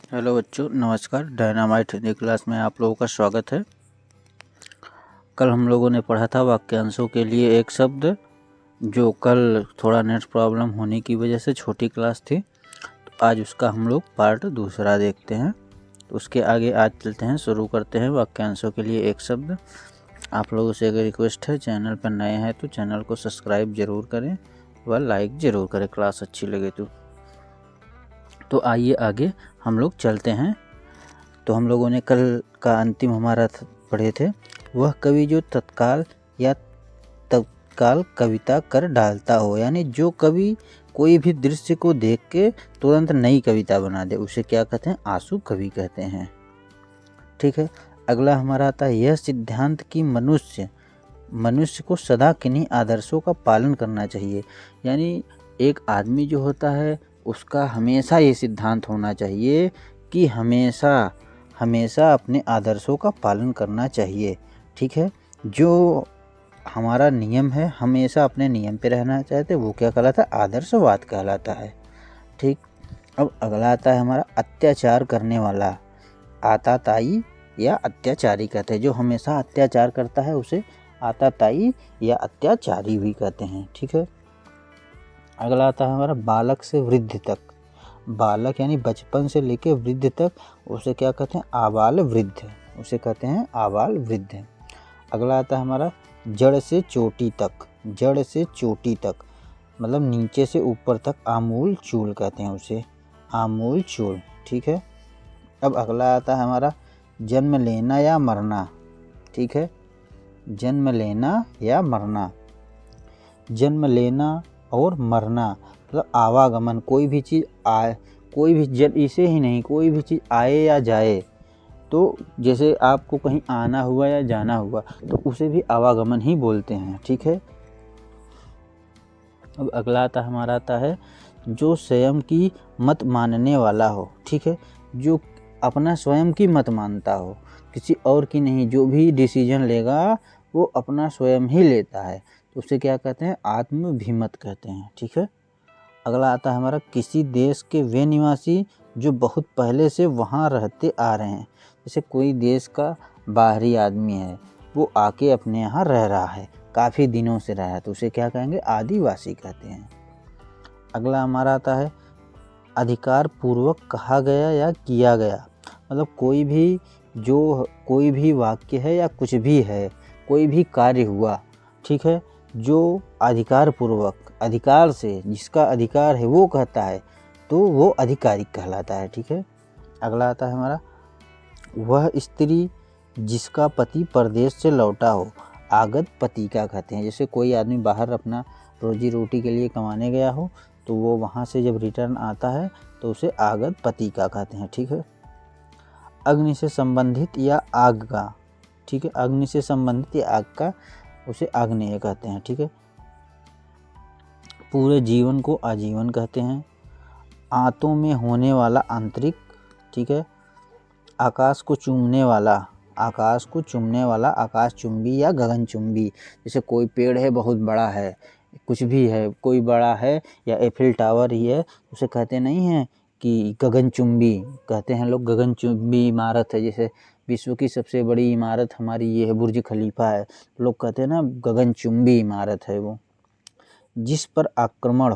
Hello बच्चों, नमस्कार। Dynamite Hindi class में आप लोगों का स्वागत है। कल हम लोगों ने पढ़ा था वाक्यांशों के लिए एक शब्द, जो कल थोड़ा नेट प्रॉब्लम होने की वजह से छोटी क्लास थी, तो आज उसका हम लोग पार्ट दूसरा देखते हैं। तो उसके आगे आज चलते हैं, शुरू करते हैं वाक्यांशों के लिए एक शब्द। आप लोगों से एक रिक्वेस्ट है, चैनल पर नए हैं तो चैनल को सब्सक्राइब ज़रूर करें व लाइक ज़रूर करें क्लास अच्छी लगे तो आइए आगे हम लोग चलते हैं। तो हम लोगों ने कल का अंतिम हमारा पढ़े थे, वह कवि जो तत्काल या तत्काल कविता कर डालता हो, यानी जो कवि कोई भी दृश्य को देख के तुरंत नई कविता बना दे, उसे क्या कहते हैं? आंसू कवि कहते हैं। ठीक है। अगला हमारा आता है, यह सिद्धांत कि मनुष्य को सदा किन्हीं आदर्शों का पालन करना चाहिए। यानी एक आदमी जो होता है उसका हमेशा ये सिद्धांत होना चाहिए कि हमेशा अपने आदर्शों का पालन करना चाहिए। ठीक है। जो हमारा नियम है, हमेशा अपने नियम पे रहना चाहते, वो क्या कहलाता है? आदर्शवाद कहलाता है। ठीक। अब अगला आता है हमारा, अत्याचार करने वाला आताताई या अत्याचारी कहते हैं। जो हमेशा अत्याचार करता है उसे आताताई या अत्याचारी भी कहते हैं। ठीक है। अगला आता है हमारा, बालक से वृद्ध तक। बालक यानी बचपन से लेके वृद्ध तक, उसे क्या कहते हैं? आबाल वृद्ध, उसे कहते हैं आबाल वृद्ध। अगला आता है हमारा, जड़ से चोटी तक। जड़ से चोटी तक मतलब नीचे से ऊपर तक आमूल चूल कहते हैं उसे, आमूल चूल। ठीक है। अब अगला आता है हमारा, जन्म लेना या मरना। ठीक है। जन्म लेना या मरना। जन्म लेना और मरना मतलब आवागमन, कोई भी चीज़ आए, कोई भी इसे ही नहीं, कोई भी चीज़ आए या जाए, तो जैसे आपको कहीं आना हुआ या जाना हुआ तो उसे भी आवागमन ही बोलते हैं। ठीक है। अब अगला आता है, जो स्वयं की मत मानने वाला हो। ठीक है। जो अपना स्वयं की मत मानता हो, किसी और की नहीं, जो भी डिसीजन लेगा वो अपना स्वयं ही लेता है, तो उसे क्या कहते हैं? आत्मभिमत कहते हैं। ठीक है। अगला आता है हमारा, किसी देश के वे निवासी जो बहुत पहले से वहाँ रहते आ रहे हैं। जैसे कोई देश का बाहरी आदमी है, वो आके अपने यहाँ रह रहा है, काफ़ी दिनों से रहा है, तो उसे क्या कहेंगे? आदिवासी कहते हैं। अगला हमारा आता है, अधिकार पूर्वक कहा गया या किया गया। मतलब कोई भी वाक्य है या कुछ भी है, कोई भी कार्य हुआ, ठीक है, जो अधिकार पूर्वक, अधिकार से, जिसका अधिकार है वो कहता है, तो वो आधिकारिक कहलाता है। ठीक है। अगला आता है हमारा, वह स्त्री जिसका पति परदेश से लौटा हो, आगत पतिका कहते हैं। जैसे कोई आदमी बाहर अपना रोजी रोटी के लिए कमाने गया हो, तो वो वहाँ से जब रिटर्न आता है तो उसे आगत पतिका कहते हैं। ठीक है। अग्नि से संबंधित या आग का, ठीक है, अग्नि से संबंधित या आग का, उसे आग्नेय कहते हैं। ठीक है। पूरे जीवन को आजीवन कहते हैं। आंतों में होने वाला आंतरिक। ठीक है। आकाश को चूमने वाला, आकाश चुंबी या गगन चुंबी। जैसे कोई पेड़ है, बहुत बड़ा है, कुछ भी है, कोई बड़ा है या एफिल टावर ही है, उसे कहते नहीं हैं कि गगनचुंबी कहते हैं लोग। गगनचुंबी इमारत है, जैसे विश्व की सबसे बड़ी इमारत हमारी ये है, बुर्ज खलीफा है, लोग कहते हैं ना गगनचुंबी इमारत है वो। जिस पर आक्रमण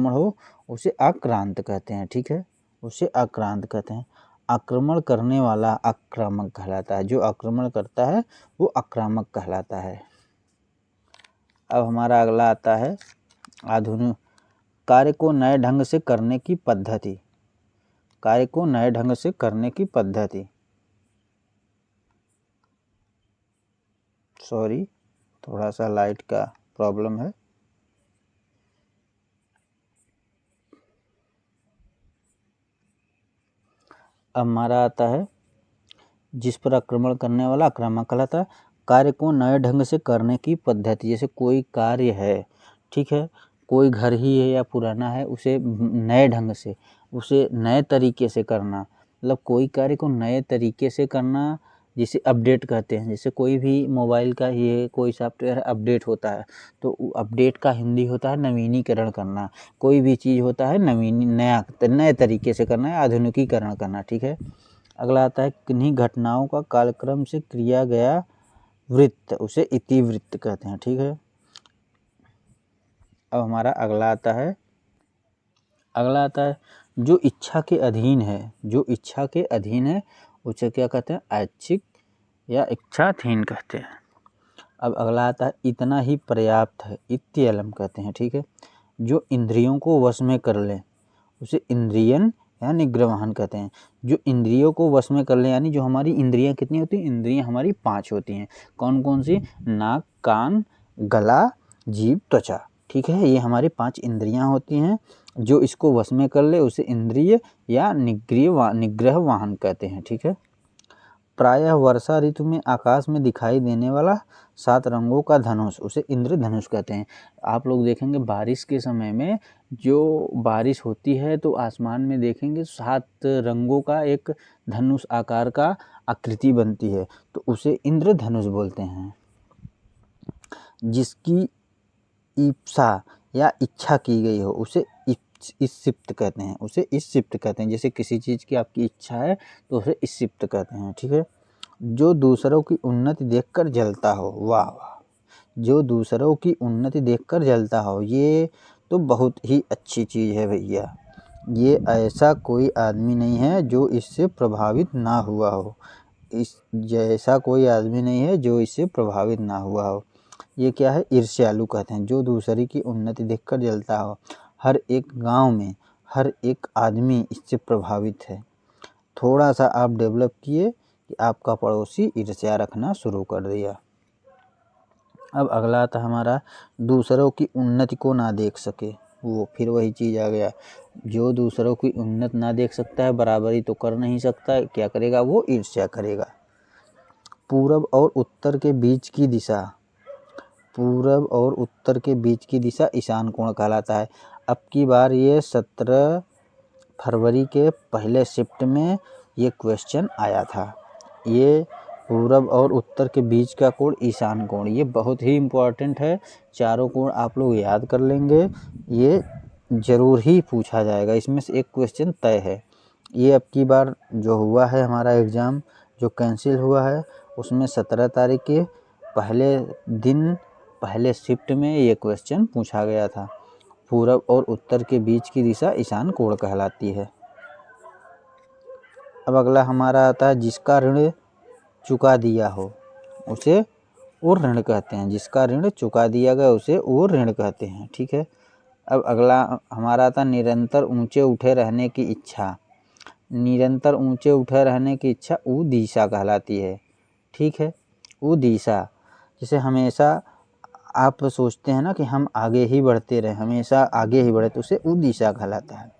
हो उसे आक्रांत कहते हैं। ठीक है। उसे आक्रांत कहते हैं। आक्रमण करने वाला आक्रामक कहलाता है, जो आक्रमण करता है वो आक्रामक कहलाता है। अब हमारा अगला आता है, आधुनिक कार्य को नए ढंग से करने की पद्धति। कार्य को नए ढंग से करने की पद्धति, सॉरी थोड़ा सा लाइट का प्रॉब्लम है। अब हमारा आता है, जिस पर आक्रमण करने वाला आक्रामक कहलाता है। कार्य को नए ढंग से करने की पद्धति, जैसे कोई कार्य है, ठीक है, कोई घर ही है या पुराना है, उसे नए ढंग से, उसे नए तरीके से करना, मतलब कोई कार्य को नए तरीके से करना, जिसे अपडेट कहते हैं। जैसे कोई भी मोबाइल का ये कोई सॉफ्टवेयर अपडेट होता है तो अपडेट का हिंदी होता है नवीनीकरण करना। कोई भी चीज़ होता है नए तरीके से करना है, आधुनिकीकरण करना। ठीक है। अगला आता है किन्हीं घटनाओं का कालक्रम से किया गया वृत्त, उसे इतिवृत्त कहते हैं। ठीक है। अब हमारा अगला आता है जो इच्छा के अधीन है, उसे क्या कहते हैं? ऐच्छिक या इच्छाधीन कहते हैं। अब अगला आता है इतना ही पर्याप्त है, इत्यलम कहते हैं। ठीक है। जो इंद्रियों को वश में कर ले उसे इंद्रियन या निग्रहवाहन कहते हैं। जो इंद्रियों को वश में कर ले यानी जो हमारी इंद्रियां कितनी होती हैं? इंद्रियां हमारी 5 होती हैं। कौन कौन सी? नाक, कान, गला, जीभ, त्वचा। ठीक है। ये हमारी 5 इंद्रियां होती हैं। जो इसको वश में कर ले उसे इंद्रिय या निग्रह वाहन कहते हैं। ठीक है। प्रायः वर्षा ऋतु में आकाश में दिखाई देने वाला 7 रंगों का धनुष, उसे इंद्रधनुष कहते हैं। आप लोग देखेंगे बारिश के समय में जो बारिश होती है तो आसमान में देखेंगे 7 रंगों का एक धनुष आकार का आकृति बनती है, तो उसे इंद्रधनुष बोलते हैं। जिसकी इप्सा या इच्छा की गई हो उसे इप्सित कहते हैं। जैसे किसी चीज़ की आपकी इच्छा है तो उसे इप्सित कहते हैं। ठीक है। जो दूसरों की उन्नति देखकर जलता हो, वाह वाह, जो दूसरों की उन्नति देखकर जलता हो, ये तो बहुत ही अच्छी चीज़ है भैया। ये ऐसा कोई आदमी नहीं है जो इससे प्रभावित ना हुआ हो। जैसा कोई आदमी नहीं है जो इससे प्रभावित ना हुआ हो। ये क्या है? ईर्ष्यालु कहते हैं। जो दूसरे की उन्नति देखकर जलता हो। हर एक गांव में हर एक आदमी इससे प्रभावित है। थोड़ा सा आप डेवलप किए कि आपका पड़ोसी ईर्ष्या रखना शुरू कर दिया। अब अगला आता हमारा दूसरों की उन्नति को ना देख सके, वो फिर वही चीज़ आ गया। जो दूसरों की उन्नति ना देख सकता है, बराबरी तो कर नहीं सकता है, क्या करेगा? वो ईर्ष्या करेगा। पूरब और उत्तर के बीच की दिशा ईशान कोण कहलाता है। अब की बार ये 17 फरवरी के पहले शिफ्ट में ये क्वेश्चन आया था। ये पूरब और उत्तर के बीच का कोण ईशान कोण, ये बहुत ही इम्पोर्टेंट है। चारों कोण आप लोग याद कर लेंगे, ये ज़रूर ही पूछा जाएगा। इसमें से एक क्वेश्चन तय है। ये अब की बार जो हुआ है हमारा एग्ज़ाम जो कैंसिल हुआ है, उसमें 17 तारीख के पहले शिफ्ट में ये क्वेश्चन पूछा गया था। पूरब और उत्तर के बीच की दिशा ईशान कोण कहलाती है। अब अगला हमारा आता है जिसका ऋण चुका दिया हो उसे और ऋण कहते हैं। जिसका ऋण चुका दिया गया उसे और ऋण कहते हैं। ठीक है। अब अगला हमारा आता निरंतर ऊंचे उठे रहने की इच्छा। निरंतर ऊंचे उठे रहने की इच्छा उदिशा कहलाती है। ठीक है। उदिशा, जैसे हमेशा आप सोचते हैं ना कि हम आगे ही बढ़ते रहें, हमेशा आगे ही बढ़े, तो उसे उदिशा कहलाता है।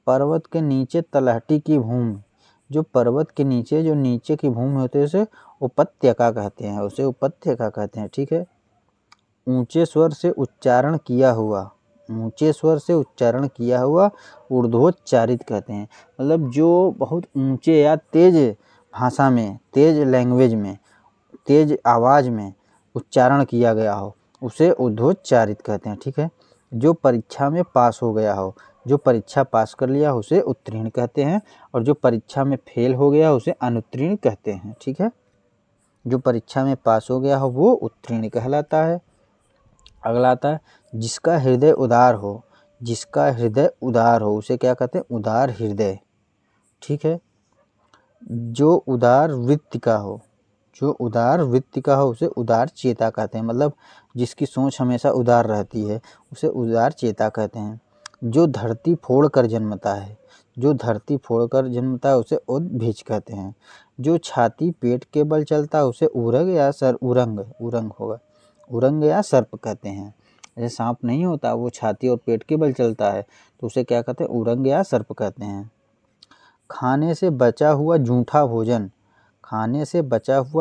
पर्वत के नीचे तलहटी की भूमि, जो पर्वत के नीचे जो नीचे की भूमि होती है उसे उपत्यका कहते हैं। ठीक है। ऊंचे स्वर से उच्चारण किया हुआ ऊर्ध्वोच्चारित कहते हैं। मतलब जो बहुत ऊंचे या तेज भाषा में, तेज लैंग्वेज में, तेज आवाज़ में उच्चारण किया गया हो उसे ऊर्ध्वोच्चारित कहते हैं। ठीक है। जो परीक्षा में पास हो गया हो, जो परीक्षा पास कर लिया उसे उत्तीर्ण कहते हैं, और जो परीक्षा में फेल हो गया उसे अनुत्तीर्ण कहते हैं। ठीक है। जो परीक्षा में पास हो गया हो वो उत्तीर्ण कहलाता है। अगला आता है जिसका हृदय उदार हो उसे क्या कहते हैं? उदार हृदय। ठीक है। जो उदार वृत्ति का हो उसे उदार चेता कहते हैं। मतलब जिसकी सोच हमेशा उदार रहती है उसे उदार चेता कहते हैं। जो धरती फोड़ कर जन्मता है उसे उद्भिज कहते हैं। जो छाती पेट के बल चलता है उसे उरग या सर्प कहते हैं। जैसे सांप नहीं होता, वो छाती और पेट के बल चलता है तो उसे क्या कहते हैं? उरंग या सर्प कहते हैं। खाने से बचा हुआ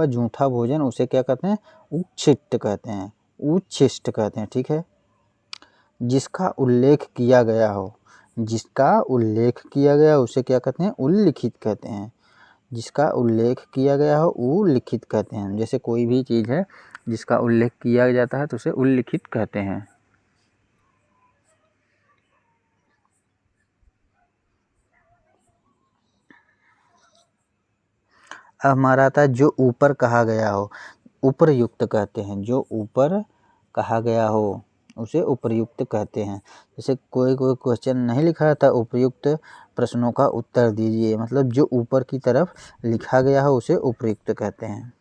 जूठा भोजन उसे क्या कहते हैं? उच्छिष्ट कहते हैं। ठीक है। जिसका उल्लेख किया गया उसे क्या कहते हैं? उल्लिखित कहते हैं। जिसका उल्लेख किया गया हो उल्लिखित कहते हैं। जैसे कोई भी चीज़ है जिसका उल्लेख किया जाता है तो उसे उल्लिखित कहते हैं। अब हमारा आता है जो ऊपर कहा गया हो उपरयुक्त कहते हैं। जो ऊपर कहा गया हो उसे उपरयुक्त कहते हैं। जैसे कोई क्वेश्चन नहीं लिखा रहता, उपयुक्त प्रश्नों का उत्तर दीजिए, मतलब जो ऊपर की तरफ लिखा गया हो उसे उपयुक्त कहते हैं।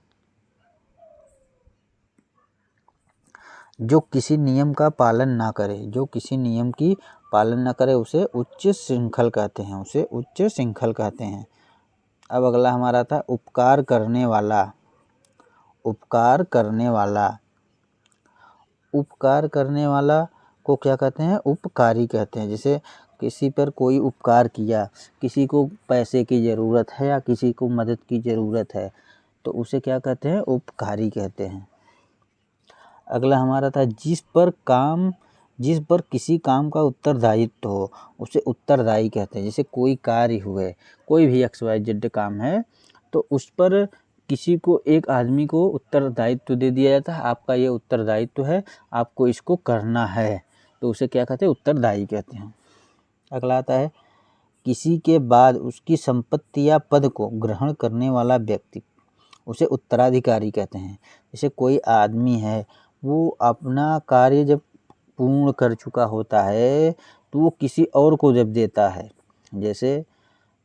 जो किसी नियम का पालन ना करे, जो किसी नियम की पालन ना करे उसे उच्च श्रृंखल कहते हैं, उसे उच्च श्रृंखल कहते हैं। अब अगला हमारा था उपकार करने वाला। उपकार करने वाला, उपकार करने वाला को क्या कहते हैं? उपकारी कहते हैं। जैसे किसी पर कोई उपकार किया, किसी को पैसे की ज़रूरत है या किसी को मदद की ज़रूरत है तो उसे क्या कहते हैं? उपकारी कहते हैं। अगला हमारा था जिस पर किसी काम का उत्तरदायित्व हो उसे उत्तरदायी कहते हैं। जैसे कोई कार्य हुए, कोई भी XYZ काम है तो उस पर किसी को, एक आदमी को उत्तरदायित्व दे दिया जाता है, आपका ये उत्तरदायित्व है, आपको इसको करना है, तो उसे क्या कहते हैं? उत्तरदायी कहते हैं। अगला आता है किसी के बाद उसकी संपत्ति या पद को ग्रहण करने वाला व्यक्ति, उसे उत्तराधिकारी कहते हैं। जैसे कोई आदमी है, वो अपना कार्य जब पूर्ण कर चुका होता है तो वो किसी और को जब देता है, जैसे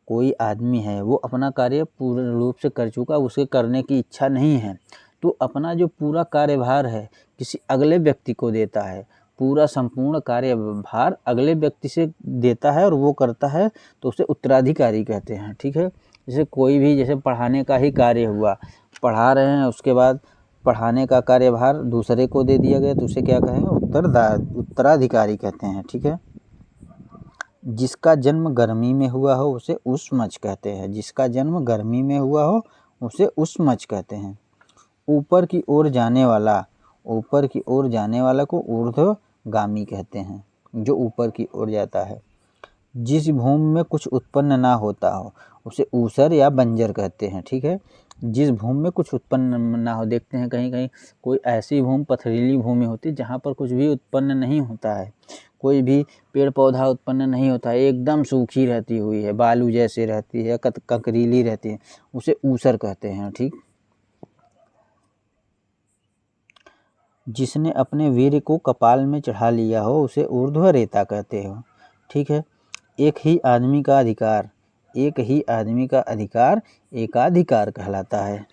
कोई आदमी है वो अपना कार्य पूर्ण रूप से कर चुका, उसे करने की इच्छा नहीं है, तो अपना जो पूरा कार्यभार है किसी अगले व्यक्ति को देता है, पूरा संपूर्ण कार्यभार अगले व्यक्ति से देता है और वो करता है, तो उसे उत्तराधिकारी कहते हैं। ठीक है। जैसे कोई भी, जैसे पढ़ाने का ही कार्य हुआ, पढ़ा रहे हैं, उसके बाद पढ़ाने का कार्यभार दूसरे को दे दिया गया तो उसे क्या कहेंगे? उत्तराधिकारी कहते हैं। ठीक है। जिसका जन्म गर्मी में हुआ हो उसे उष्मच कहते हैं। जिसका जन्म गर्मी में हुआ हो उसे उष्मच कहते हैं। ऊपर की ओर जाने वाला, ऊपर की ओर जाने वाला को ऊर्ध्वगामी कहते हैं, जो ऊपर की ओर जाता है। जिस भूमि में कुछ उत्पन्न ना होता हो उसे ऊसर या बंजर कहते हैं। ठीक है। जिस भूमि में कुछ उत्पन्न ना हो, देखते हैं कहीं कहीं कोई ऐसी भूमि, पथरीली भूमि होती है जहाँ पर कुछ भी उत्पन्न नहीं होता है, कोई भी पेड़ पौधा उत्पन्न नहीं होता है, एकदम सूखी रहती हुई है, बालू जैसे रहती है, कंकरीली रहती है, उसे ऊसर कहते हैं। ठीक। जिसने अपने वीर को कपाल में चढ़ा लिया हो उसे ऊर्ध्वरेता कहते हो। ठीक है। एक ही आदमी का अधिकार, एक ही आदमी का अधिकार एकाधिकार कहलाता है।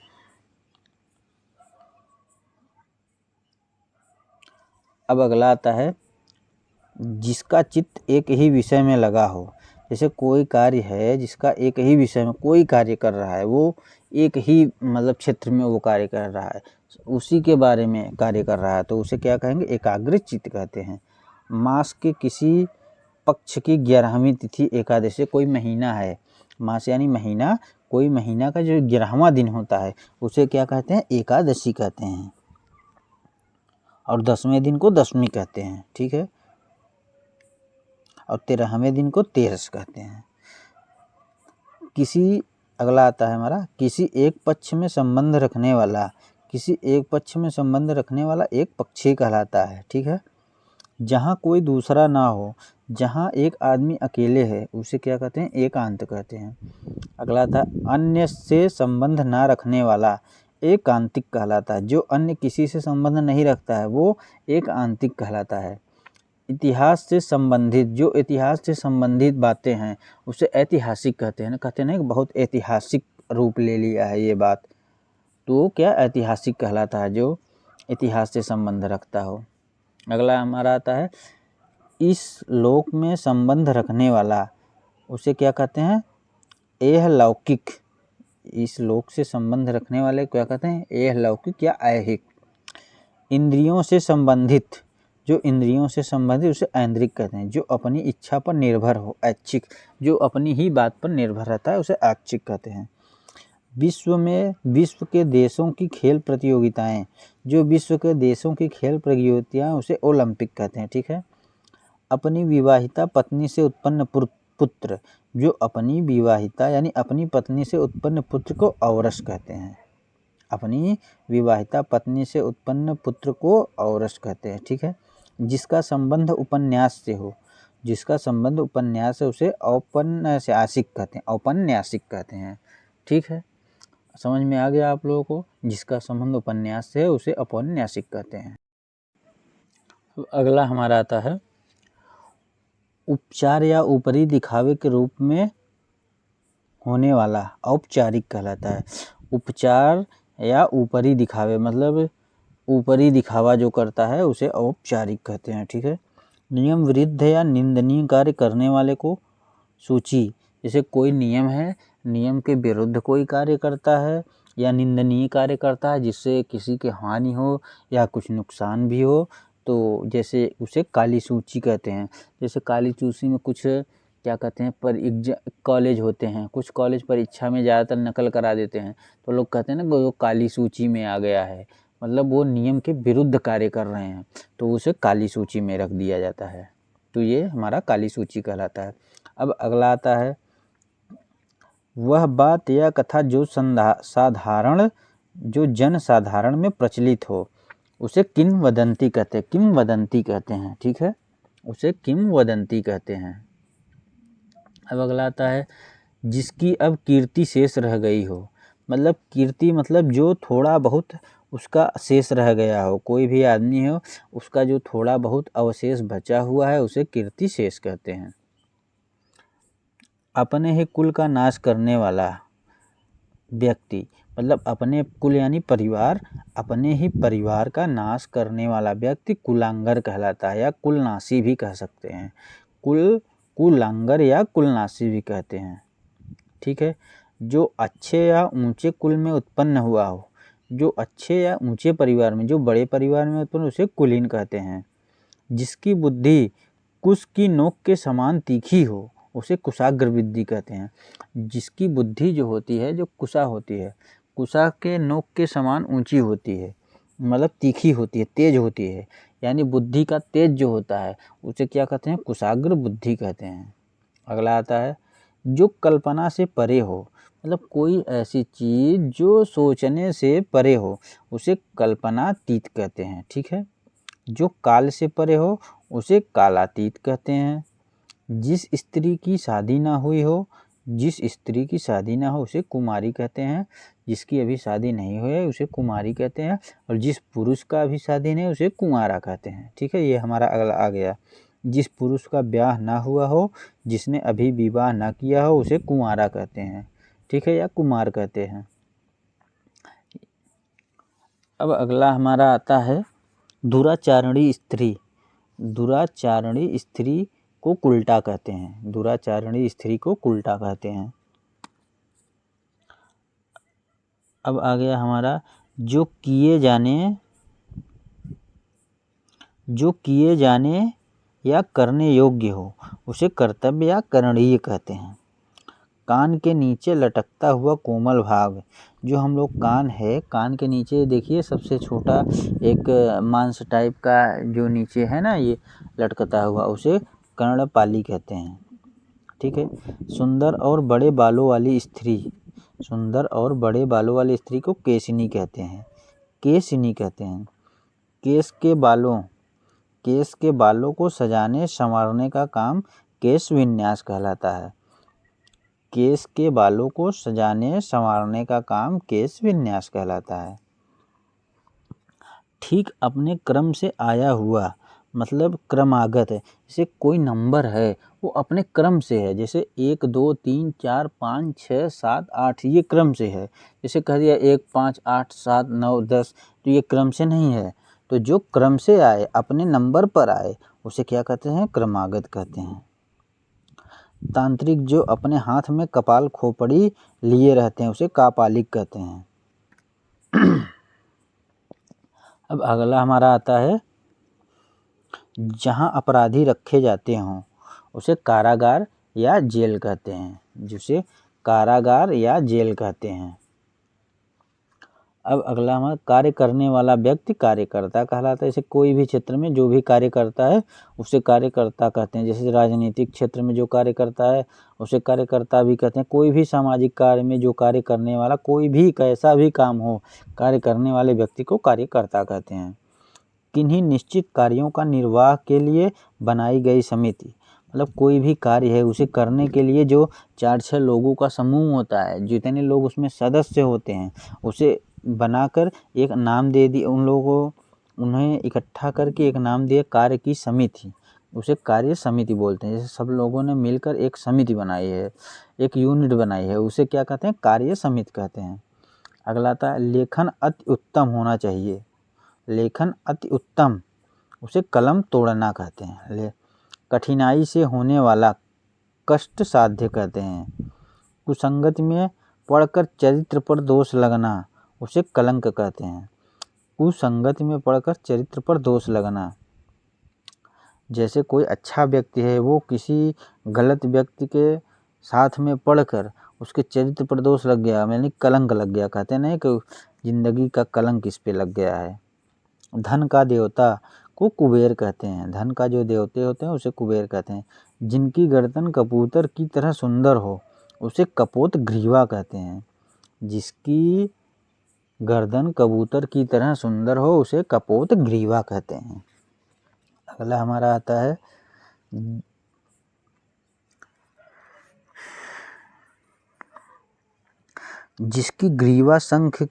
अब अगला आता है जिसका चित्त एक ही विषय में लगा हो। जैसे कोई कार्य है जिसका एक ही विषय में कोई कार्य कर रहा है, वो एक ही मतलब क्षेत्र में वो कार्य कर रहा है, उसी के बारे में कार्य कर रहा है, तो उसे क्या कहेंगे? एकाग्र चित्त कहते हैं। मास के किसी पक्ष की 11वीं तिथि एकादशी, कोई महीना है, मास यानी महीना, कोई महीना का जो 11वां दिन होता है उसे क्या कहते हैं? एकादशी कहते हैं। और 10वें दिन को दशमी कहते हैं। ठीक है। और 13वें दिन को तेरस कहते हैं। अगला आता है हमारा किसी एक पक्ष में संबंध रखने वाला, किसी एक पक्ष में संबंध रखने वाला एक पक्षी कहलाता है। ठीक है। जहाँ कोई दूसरा ना हो, जहाँ एक आदमी अकेले है उसे क्या कहते हैं? एकांत कहते हैं। अगला था अन्य से संबंध ना रखने वाला एकांतिक कहलाता है। जो अन्य किसी से संबंध नहीं रखता है वो एकांतिक कहलाता है। इतिहास से संबंधित, जो इतिहास से संबंधित बातें हैं उसे ऐतिहासिक कहते हैं ना, कहते हैं ना कि बहुत ऐतिहासिक रूप ले लिया है ये बात, तो क्या ऐतिहासिक कहलाता है, जो इतिहास से संबंध रखता हो। अगला हमारा आता है इस लोक में संबंध रखने वाला, उसे क्या कहते हैं? एह लौकिक। इस लोक से संबंध रखने वाले क्या कहते हैं? एह लौकिक या ऐहिक। इंद्रियों से संबंधित, जो इंद्रियों से संबंधित उसे ऐन्द्रिक कहते हैं। जो अपनी इच्छा पर निर्भर हो, ऐच्छिक, जो अपनी ही बात पर निर्भर रहता है उसे ऐच्छिक कहते हैं। विश्व के देशों की खेल प्रतियोगिताएं, जो विश्व के देशों की खेल प्रतियोगिताएं उसे ओलंपिक कहते हैं। ठीक है। अपनी विवाहिता पत्नी से उत्पन्न पुत्र, जो अपनी विवाहिता यानी अपनी पत्नी से उत्पन्न पुत्र को औरस कहते हैं। अपनी विवाहिता पत्नी से उत्पन्न पुत्र को औरस कहते हैं। ठीक है। जिसका संबंध उपन्यास से हो, जिसका संबंध उपन्यास से उसे औपन्यासिक कहते हैं, औपन्यासिक कहते हैं। ठीक है, समझ में आ गया आप लोगों को। जिसका संबंध उपन्यास से है उसे औपन्यासिक कहते हैं। अगला हमारा आता है उपचार या ऊपरी दिखावे के रूप में होने वाला औपचारिक कहलाता है। उपचार या ऊपरी दिखावे मतलब ऊपरी दिखावा जो करता है उसे औपचारिक कहते हैं। ठीक है। नियम विरुद्ध या निंदनीय कार्य करने वाले को सूची, जैसे कोई नियम है, नियम के विरुद्ध कोई कार्य करता है या निंदनीय कार्य करता है जिससे किसी की हानि हो या कुछ नुकसान भी हो, तो जैसे उसे काली सूची कहते हैं। जैसे काली सूची में कुछ क्या कहते हैं कॉलेज होते हैं, कुछ कॉलेज परीक्षा में ज़्यादातर नकल करा देते हैं, तो लोग कहते हैं ना वो काली सूची में आ गया है, मतलब वो नियम के विरुद्ध कार्य कर रहे हैं, तो उसे काली सूची में रख दिया जाता है। तो ये हमारा काली सूची कहलाता है। अब अगला आता है वह बात या कथा जो साधारण जो जन साधारण में प्रचलित हो उसे किंवदंती कहते हैं, किंवदंती कहते हैं। ठीक है, उसे किंवदंती कहते हैं। अब अगला आता है जिसकी अब कीर्ति शेष रह गई हो, मतलब कीर्ति मतलब जो थोड़ा बहुत उसका शेष रह गया हो, कोई भी आदमी हो उसका जो थोड़ा बहुत अवशेष बचा हुआ है उसे कीर्ति शेष कहते हैं। अपने ही कुल का नाश करने वाला व्यक्ति, मतलब अपने कुल यानी परिवार, अपने ही परिवार का नाश करने वाला व्यक्ति कुलांगर कहलाता है या कुलनाशी भी कह सकते हैं। कुलांगर या कुलनाशी भी कहते हैं। ठीक है। जो अच्छे या ऊंचे कुल में उत्पन्न हुआ हो, जो अच्छे या ऊंचे परिवार में, जो बड़े परिवार में उत्पन्न, उसे कुलीन कहते हैं। जिसकी बुद्धि कुश की नोक के समान तीखी हो उसे कुशाग्र बुद्धि कहते हैं। जिसकी बुद्धि जो होती है, जो कुशा होती है, कुशा के नोक के समान ऊंची होती है, मतलब तीखी होती है, तेज होती है, यानी बुद्धि का तेज जो होता है उसे क्या कहते हैं, कुशाग्र बुद्धि कहते हैं। अगला आता है जो कल्पना से परे हो, मतलब कोई ऐसी चीज जो सोचने से परे हो उसे कल्पनातीत कहते हैं। ठीक है। जो काल से परे हो उसे कालातीत कहते हैं। जिस स्त्री की शादी ना हुई हो, जिस स्त्री की शादी ना हो उसे कुमारी कहते हैं। जिसकी अभी शादी नहीं हुई है उसे कुमारी कहते हैं। और जिस पुरुष का अभी शादी नहीं उसे कुंवारा कहते हैं। ठीक है, ये हमारा अगला आ गया। जिस पुरुष का ब्याह ना हुआ हो, जिसने अभी विवाह ना किया हो उसे कुंवारा कहते हैं। ठीक है, या कुमार कहते हैं। अब अगला हमारा आता है दुराचारणी स्त्री। दुराचारणी स्त्री को कुल्टा कहते हैं, दुराचारणी स्त्री को कुल्टा कहते हैं। अब आ गया हमारा जो किए जाने या करने योग्य हो उसे कर्तव्य या करणीय कहते हैं। कान के नीचे लटकता हुआ कोमल भाग, जो हम लोग कान है, कान के नीचे देखिए सबसे छोटा एक मांस टाइप का जो नीचे है ना ये लटकता हुआ, उसे कर्णपाली कहते हैं। ठीक है। सुंदर और बड़े बालों वाली स्त्री, सुंदर और बड़े बालों वाली स्त्री को केशिनी कहते हैं, केशिनी कहते हैं। केश के बालों को सजाने संवारने का काम केश विन्यास कहलाता है। केश के बालों को सजाने संवारने का काम केश विन्यास कहलाता है। ठीक अपने क्रम से आया हुआ मतलब क्रमागत है, जैसे कोई नंबर है वो अपने क्रम से है, जैसे 1 2 3 4 5 6 7 8 ये क्रम से है। जैसे कह दिया 1 5 8 7 9 10, तो ये क्रम से नहीं है। तो जो क्रम से आए, अपने नंबर पर आए उसे क्या कहते हैं, क्रमागत कहते हैं। तांत्रिक जो अपने हाथ में कपाल खोपड़ी लिए रहते हैं उसे कापालिक कहते हैं। अब अगला हमारा आता है जहां अपराधी रखे जाते हों उसे कारागार या जेल कहते हैं, जिसे कारागार या जेल कहते हैं। अब अगला हमारा कार्य करने वाला व्यक्ति कार्यकर्ता कहलाता है। जैसे कोई भी क्षेत्र में जो भी कार्य करता है उसे कार्यकर्ता कहते हैं। जैसे राजनीतिक क्षेत्र में जो कार्य करता है उसे कार्यकर्ता भी कहते हैं। कोई भी सामाजिक कार्य में जो कार्य करने वाला, कोई भी कैसा भी काम हो, कार्य करने वाले व्यक्ति को कार्यकर्ता कहते हैं। किन्हीं निश्चित कार्यों का निर्वाह के लिए बनाई गई समिति, मतलब कोई भी कार्य है उसे करने के लिए जो 4-6 लोगों का समूह होता है, जितने लोग उसमें सदस्य होते हैं, उसे बनाकर एक नाम दे दिया उन लोगों को, उन्हें इकट्ठा करके एक नाम दिया कार्य की समिति, उसे कार्य समिति बोलते हैं। जैसे सब लोगों ने मिलकर एक समिति बनाई है, एक यूनिट बनाई है, उसे क्या कहते हैं? कार्य समिति कहते हैं। अगला आता है लेखन अति उत्तम होना चाहिए। लेखन अति उत्तम, उसे कलम तोड़ना कहते हैं। कठिनाई से होने वाला कष्ट साध्य कहते हैं। कुसंगति में पढ़कर चरित्र पर दोष लगना, उसे कलंक कहते हैं। कुसंगति में पढ़कर चरित्र पर दोष लगना, जैसे कोई अच्छा व्यक्ति है वो किसी गलत व्यक्ति के साथ में पढ़कर उसके चरित्र पर दोष लग गया, यानी कलंक लग गया। कहते हैं ना कि जिंदगी का कलंक इस पे लग गया है। धन का देवता को कुबेर कहते हैं। धन का जो देवते होते हैं उसे कुबेर कहते हैं। जिनकी गर्दन कबूतर की तरह सुंदर हो उसे कपोत ग्रीवा कहते हैं। जिसकी गर्दन कबूतर की तरह सुंदर हो उसे कपोत ग्रीवा कहते हैं। अगला हमारा आता है जिसकी ग्रीवा शंख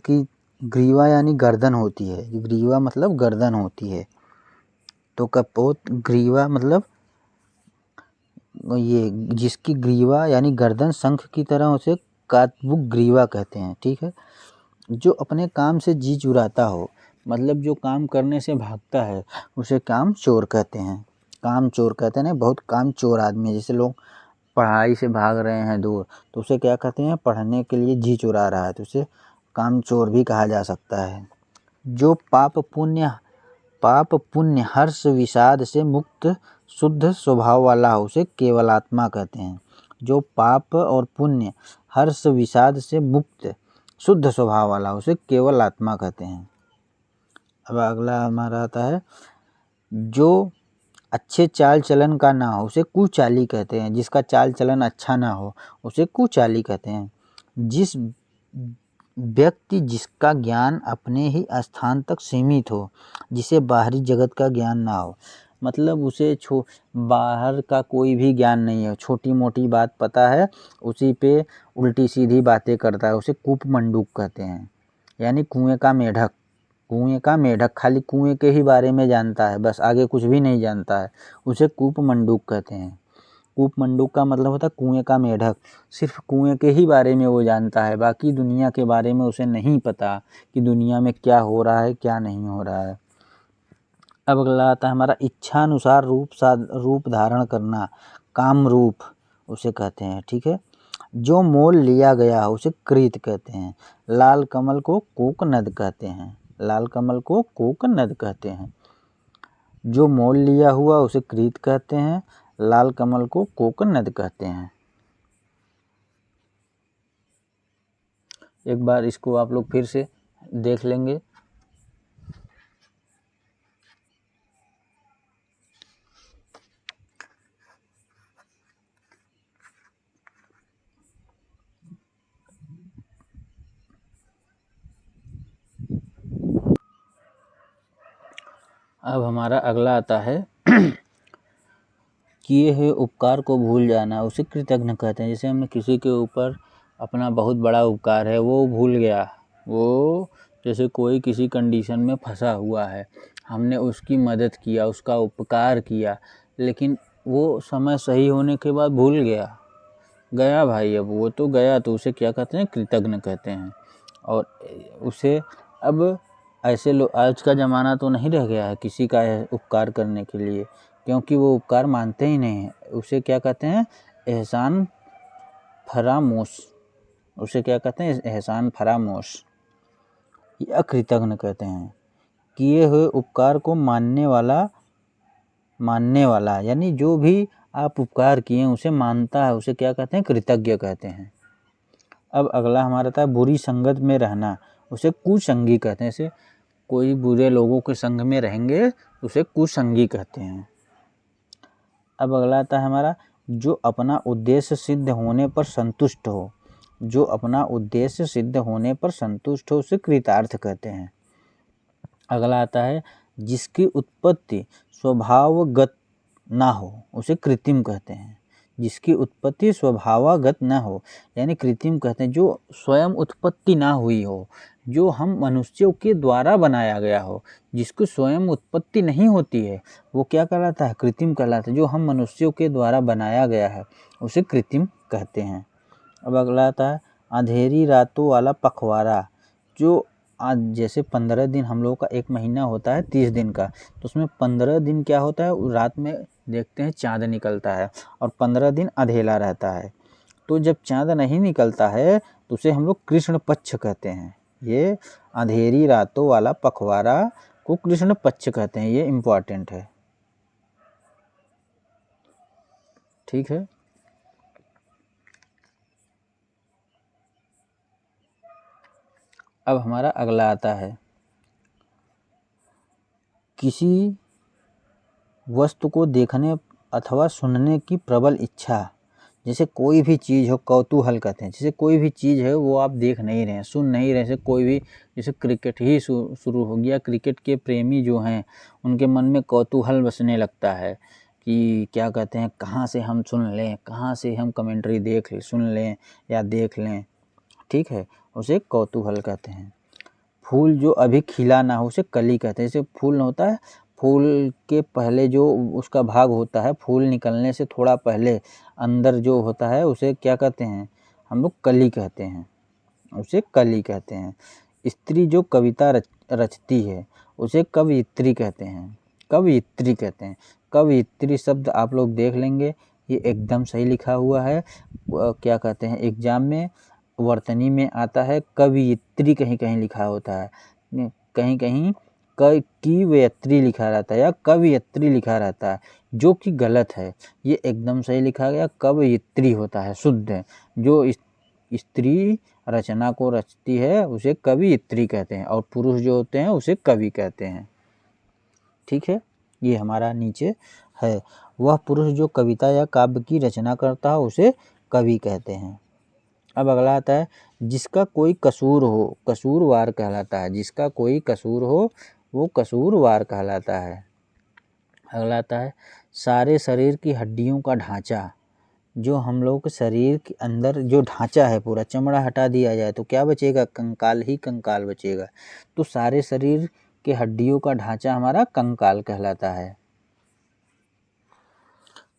की ग्रीवा यानी गर्दन होती है। ग्रीवा मतलब गर्दन होती है, तो कपोत ग्रीवा मतलब ये जिसकी ग्रीवा यानी गर्दन शंख की तरह उसे कातबुक ग्रीवा कहते हैं। ठीक है। जो अपने काम से जी चुराता हो, मतलब जो काम करने से भागता है उसे काम चोर कहते हैं। काम चोर कहते हैं ना, बहुत काम चोर आदमी, जैसे लोग पढ़ाई से भाग रहे हैं दूर तो उसे क्या कहते हैं? पढ़ने के लिए जी चुरा रहा है, तो उसे काम चोर भी कहा जा सकता है। जो पाप पुण्य हर्ष विषाद से मुक्त शुद्ध स्वभाव वाला हो उसे केवल आत्मा कहते हैं। जो पाप और पुण्य हर्ष विषाद से मुक्त शुद्ध स्वभाव वाला उसे केवल आत्मा कहते हैं। अब अगला हमारा आता है जो अच्छे चाल चलन का ना हो उसे कुचाली कहते हैं। जिसका चाल चलन अच्छा ना हो उसे कुचाली कहते हैं। जिस व्यक्ति जिसका ज्ञान अपने ही स्थान तक सीमित हो, जिसे बाहरी जगत का ज्ञान ना हो, मतलब उसे बाहर का कोई भी ज्ञान नहीं है, छोटी मोटी बात पता है, उसी पे उल्टी सीधी बातें करता है, उसे कूपमंडूक कहते हैं। यानी कुएं का मेढक, खाली कुएं के ही बारे में जानता है, बस आगे कुछ भी नहीं जानता है, उसे कूपमंडूक कहते हैं। कूपमंडूक का मतलब होता है कुएं का मेढक, सिर्फ कुएं के ही बारे में वो जानता है, बाकी दुनिया के बारे में उसे नहीं पता कि दुनिया में क्या हो रहा है क्या नहीं हो रहा है। अब अगला आता है हमारा इच्छानुसार रूप धारण करना, काम रूप उसे कहते हैं। ठीक है। जो मोल लिया गया उसे कृत कहते हैं। लाल कमल को कोकनद कहते हैं। लाल कमल को कोकनद कहते हैं। जो मोल लिया हुआ उसे कृत कहते हैं। लाल कमल को कोकनद कहते हैं। एक बार इसको आप लोग फिर से देख लेंगे। अब हमारा अगला आता है किए हुए उपकार को भूल जाना, उसे कृतज्ञ कहते हैं। जैसे हमने किसी के ऊपर अपना बहुत बड़ा उपकार है वो भूल गया, वो जैसे कोई किसी कंडीशन में फंसा हुआ है, हमने उसकी मदद किया, उसका उपकार किया, लेकिन वो समय सही होने के बाद भूल गया भाई, अब वो तो गया, तो उसे क्या कहते हैं? कृतज्ञ कहते हैं। और उसे अब ऐसे लोग, आज का ज़माना तो नहीं रह गया है किसी का उपकार करने के लिए, क्योंकि वो उपकार मानते ही नहीं है। उसे क्या कहते हैं? एहसान फरामोश, उसे क्या कहते हैं? एहसान फरामोश या कृतज्ञ कहते हैं। किए हुए उपकार को मानने वाला यानी जो भी आप उपकार किए उसे मानता है, उसे क्या कहते हैं? कृतज्ञ कहते हैं। अब अगला हमारा था बुरी संगत में रहना, उसे कुसंगी कहते हैं। जैसे कोई बुरे लोगों के संग में रहेंगे उसे कुसंगी कहते हैं। अब अगला आता है हमारा जो अपना उद्देश्य सिद्ध होने पर संतुष्ट हो, जो अपना उद्देश्य सिद्ध होने पर संतुष्ट हो उसे कृतार्थ कहते हैं। अगला आता है जिसकी उत्पत्ति स्वभावगत ना हो उसे कृत्रिम कहते हैं। जिसकी उत्पत्ति स्वभावगत न हो यानी कृत्रिम कहते हैं, जो स्वयं उत्पत्ति ना हुई हो, जो हम मनुष्यों के द्वारा बनाया गया हो, जिसकी स्वयं उत्पत्ति नहीं होती है वो क्या कहलाता है? कृत्रिम कहलाता है। जो हम मनुष्यों के द्वारा बनाया गया है उसे कृत्रिम कहते हैं। अब अगला आता है अंधेरी रातों वाला पखवाड़ा, जो आज जैसे 15 दिन हम लोगों का एक महीना होता है 30 दिन का, तो उसमें 15 दिन क्या होता है, रात में देखते हैं चाँद निकलता है और 15 दिन अंधेला रहता है। तो जब चाँद नहीं निकलता है तो उसे हम लोग कृष्ण पक्ष कहते हैं। ये अंधेरी रातों वाला पखवाड़ा को कृष्ण पक्ष कहते हैं, ये इम्पॉर्टेंट है। ठीक है। अब हमारा अगला आता है किसी वस्तु को देखने अथवा सुनने की प्रबल इच्छा, जैसे कोई भी चीज़ हो, कौतूहल कहते हैं। जैसे कोई भी चीज़ है वो आप देख नहीं रहे हैं, सुन नहीं रहे, जैसे कोई भी, जैसे क्रिकेट ही शुरू हो गया, क्रिकेट के प्रेमी जो हैं उनके मन में कौतूहल बसने लगता है कि क्या कहते हैं, कहाँ से हम सुन लें, कहाँ से हम कमेंट्री सुन लें या देख लें। ठीक है, उसे कौतूहल कहते हैं। फूल जो अभी खिला ना हो उसे कली कहते हैं। जैसे फूल होता है, फूल के पहले जो उसका भाग होता है, फूल निकलने से थोड़ा पहले अंदर जो होता है उसे क्या कहते हैं, हम लोग कली कहते हैं, उसे कली कहते हैं। स्त्री जो कविता रचती है उसे कवयित्री कहते हैं, कवयित्री कहते हैं। कवयित्री शब्द आप लोग देख लेंगे, ये एकदम सही लिखा हुआ है। क्या कहते हैं, एग्जाम में वर्तनी में आता है कवयित्री, कहीं कहीं लिखा होता है, कहीं कहीं कवयित्री लिखा रहता है या कवयित्री लिखा रहता है, जो कि गलत है। ये एकदम सही लिखा गया, कवयित्री होता है शुद्ध है। जो स्त्री रचना को रचती है उसे कवयित्री कहते हैं और पुरुष जो होते हैं उसे कवि कहते हैं। ठीक है, ये हमारा नीचे है। वह पुरुष जो कविता या काव्य की रचना करता है उसे कवि कहते हैं। अब अगला आता है जिसका कोई कसूर हो, कसूरवार कहलाता है। जिसका कोई कसूर हो वो कसूरवार कहलाता है। अगला आता है सारे शरीर की हड्डियों का ढांचा, जो हम लोग के शरीर के अंदर जो ढांचा है पूरा चमड़ा हटा दिया जाए तो क्या बचेगा, कंकाल ही कंकाल बचेगा। तो सारे शरीर के हड्डियों का ढांचा हमारा कंकाल कहलाता है।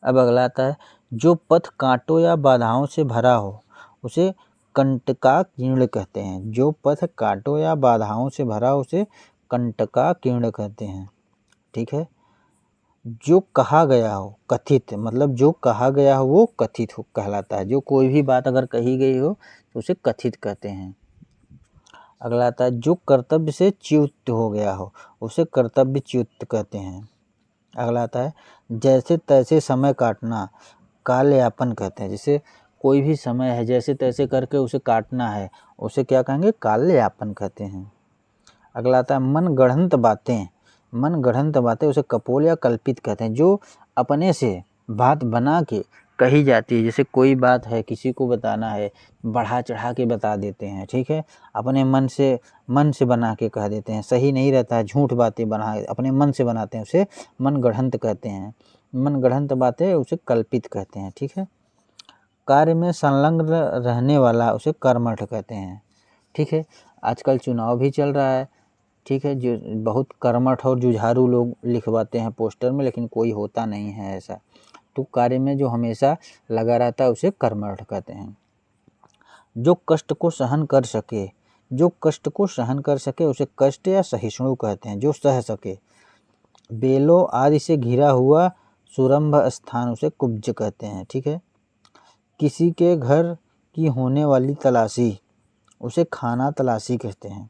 अब अगला आता है जो पथ कांटों या बाधाओं से भरा हो उसे कंटकाकीर्ण कहते हैं। जो पथ कांटों या बाधाओं से भरा हो उसे कंटकाकीर्ण कहते हैं। ठीक है। जो कहा गया हो, कथित, मतलब जो कहा गया हो वो कथित हो कहलाता है। जो कोई भी बात अगर कही गई हो तो उसे कथित कहते हैं। अगला आता है जो कर्तव्य से च्युत हो गया हो उसे कर्तव्यच्युत कहते हैं। अगला आता है जैसे तैसे समय काटना, कालयापन कहते हैं। जैसे कोई भी समय है जैसे तैसे करके उसे काटना है उसे क्या कहेंगे, कालयापन कहते हैं। अगला आता है मन गढ़ंत बातें, मन गढ़ंत बातें उसे कपोल या कल्पित कहते हैं। जो अपने से बात बना के कही जाती है, जैसे कोई बात है किसी को बताना है, बढ़ा चढ़ा के बता देते हैं। ठीक है, अपने मन से बना के कह देते हैं, सही नहीं रहता है, झूठ बातें बना अपने मन से बनाते हैं, उसे मन गढ़ंत कहते हैं। मन गढ़ंत बातें उसे कल्पित कहते हैं। ठीक है, कार्य में संलग्न रहने वाला उसे कर्मठ कहते हैं। ठीक है, आजकल चुनाव भी चल रहा है। ठीक है, जो बहुत कर्मठ और जुझारू लोग लिखवाते हैं पोस्टर में, लेकिन कोई होता नहीं है ऐसा। तो कार्य में जो हमेशा लगा रहता है उसे कर्मठ कहते हैं। जो कष्ट को सहन कर सके, जो कष्ट को सहन कर सके उसे कष्ट या सहिष्णु कहते हैं। जो सह सके, बेलों आदि से घिरा हुआ सुरम्भ स्थान उसे कुब्ज कहते हैं। ठीक है, किसी के घर की होने वाली तलाशी उसे खाना तलाशी कहते हैं।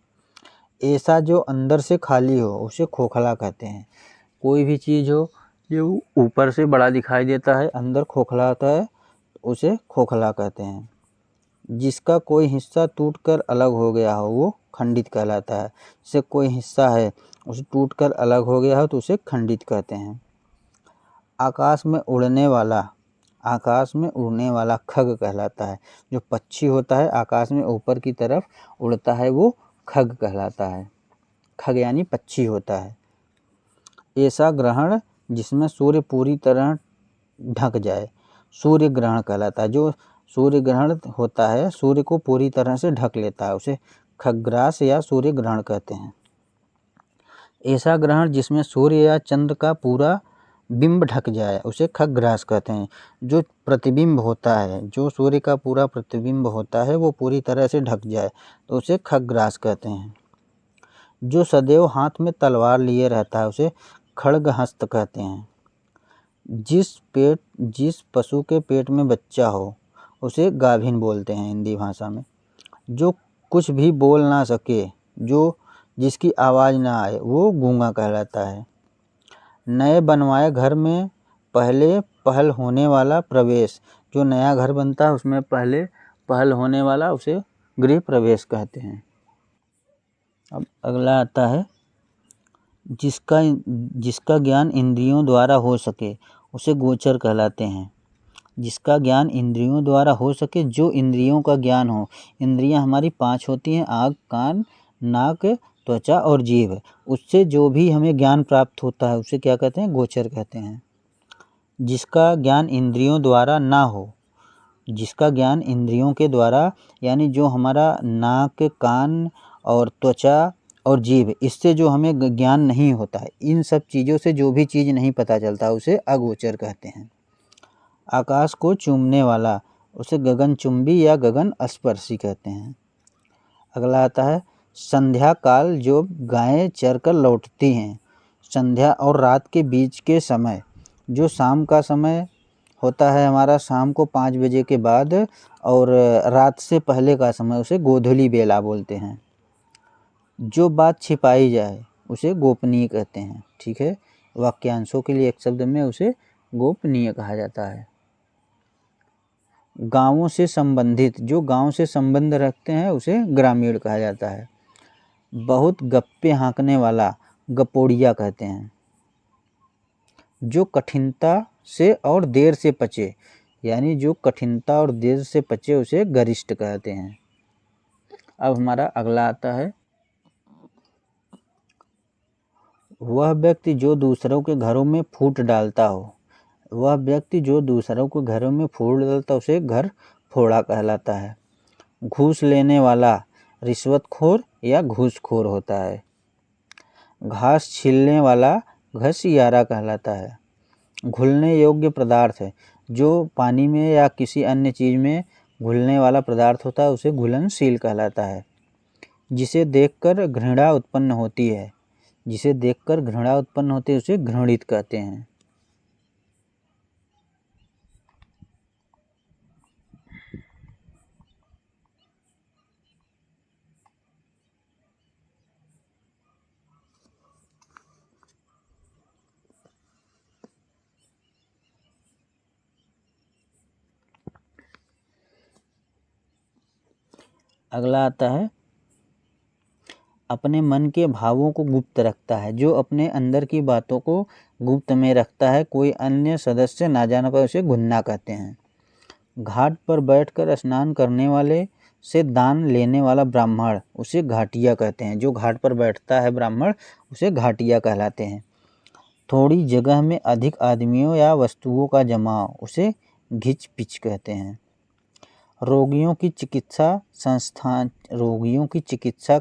ऐसा जो अंदर से खाली हो उसे खोखला कहते हैं। कोई भी चीज़ हो जो ऊपर से बड़ा दिखाई देता है अंदर खोखला होता है उसे खोखला कहते हैं। जिसका कोई हिस्सा टूटकर अलग हो गया हो वो खंडित कहलाता है। जैसे कोई हिस्सा है उसे टूटकर अलग हो गया हो तो उसे खंडित कहते हैं। आकाश में उड़ने वाला खग कहलाता है। जो पक्षी होता है आकाश में ऊपर की तरफ उड़ता है वो खग कहलाता है। खग यानी पक्षी होता है। ऐसा ग्रहण जिसमें सूर्य पूरी तरह ढक जाए सूर्य ग्रहण कहलाता है। जो सूर्य ग्रहण होता है सूर्य को पूरी तरह से ढक लेता है उसे खग्रास या सूर्य ग्रहण कहते हैं। ऐसा ग्रहण जिसमें सूर्य या चंद्र का पूरा बिंब ढक जाए उसे खग्रास कहते हैं। जो प्रतिबिंब होता है जो सूर्य का पूरा प्रतिबिंब होता है वो पूरी तरह से ढक जाए तो उसे खग्रास कहते हैं। जो सदैव हाथ में तलवार लिए रहता है उसे खड्गहस्त कहते हैं। जिस पशु के पेट में बच्चा हो उसे गाभिन बोलते हैं हिंदी भाषा में। जो कुछ भी बोल ना सके जिसकी आवाज़ ना आए वो गूंगा कहलाता है। नए बनवाए घर में पहले पहल होने वाला प्रवेश। जो नया घर बनता है उसमें पहले पहल होने वाला उसे गृह प्रवेश कहते हैं। अब अगला आता है जिसका ज्ञान इंद्रियों द्वारा हो सके उसे गोचर कहलाते हैं। जिसका ज्ञान इंद्रियों द्वारा हो सके जो इंद्रियों का ज्ञान हो। इंद्रियां हमारी 5 होती हैं आँख कान नाक त्वचा और जीभ। उससे जो भी हमें ज्ञान प्राप्त होता है उसे क्या कहते हैं गोचर कहते हैं। जिसका ज्ञान इंद्रियों द्वारा ना हो। जिसका ज्ञान इंद्रियों के द्वारा यानी जो हमारा नाक कान और त्वचा और जीभ इससे जो हमें ज्ञान नहीं होता है इन सब चीज़ों से जो भी चीज़ नहीं पता चलता उसे अगोचर कहते हैं। आकाश को चूमने वाला उसे गगनचुंबी या गगन स्पर्शी कहते हैं। अगला आता है संध्या काल जो गायें चरकर लौटती हैं। संध्या और रात के बीच के समय जो शाम का समय होता है हमारा शाम को 5 बजे के बाद और रात से पहले का समय उसे गोधूली बेला बोलते हैं। जो बात छिपाई जाए उसे गोपनीय कहते हैं। ठीक है, वाक्यांशों के लिए एक शब्द में उसे गोपनीय कहा जाता है। गांवों से संबंधित जो गांव से संबंध रखते हैं उसे ग्रामीण कहा जाता है। बहुत गप्पे हाँकने वाला गपोड़िया कहते हैं। जो कठिनता से और देर से पचे यानी जो कठिनता और देर से पचे उसे गरिष्ठ कहते हैं। अब हमारा अगला आता है वह व्यक्ति जो दूसरों के घरों में फूट डालता हो। वह व्यक्ति जो दूसरों के घरों में फूट डालता उसे घर फोड़ा कहलाता है। घूस लेने वाला रिश्वतखोर या घूसखोर होता है। घास छीलने वाला घसियारा कहलाता है। घुलने योग्य पदार्थ है जो पानी में या किसी अन्य चीज़ में घुलने वाला पदार्थ होता है उसे घुलनशील कहलाता है। जिसे देखकर घृणा उत्पन्न होती है उसे घृणित कहते हैं। अगला आता है अपने मन के भावों को गुप्त रखता है। जो अपने अंदर की बातों को गुप्त में रखता है कोई अन्य सदस्य ना जान पाए उसे गुन्ना कहते हैं। घाट पर बैठकर स्नान करने वाले से दान लेने वाला ब्राह्मण उसे घाटिया कहते हैं। जो घाट पर बैठता है ब्राह्मण उसे घाटिया कहलाते हैं। थोड़ी जगह में अधिक आदमियों या वस्तुओं का जमाव उसे घिच पिच कहते हैं। रोगियों की चिकित्सा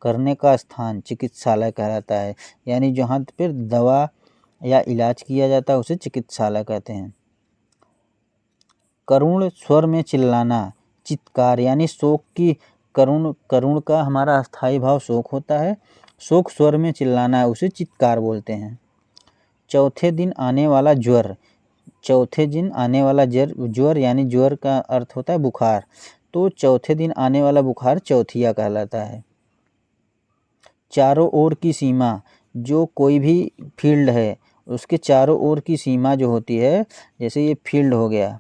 करने का स्थान चिकित्सालय कहलाता है। यानी जहाँ पर दवा या इलाज किया जाता है उसे चिकित्सालय कहते हैं। करुण स्वर में चिल्लाना चित्कार यानी शोक की करुण का हमारा अस्थाई भाव शोक होता है। शोक स्वर में चिल्लाना है उसे चित्कार बोलते हैं। चौथे दिन आने वाला ज्वर यानी ज्वर का अर्थ होता है बुखार तो चौथे दिन आने वाला बुखार चौथिया कहलाता है। चारों ओर की सीमा जो कोई भी फील्ड है उसके चारों ओर की सीमा जो होती है जैसे ये फील्ड हो गया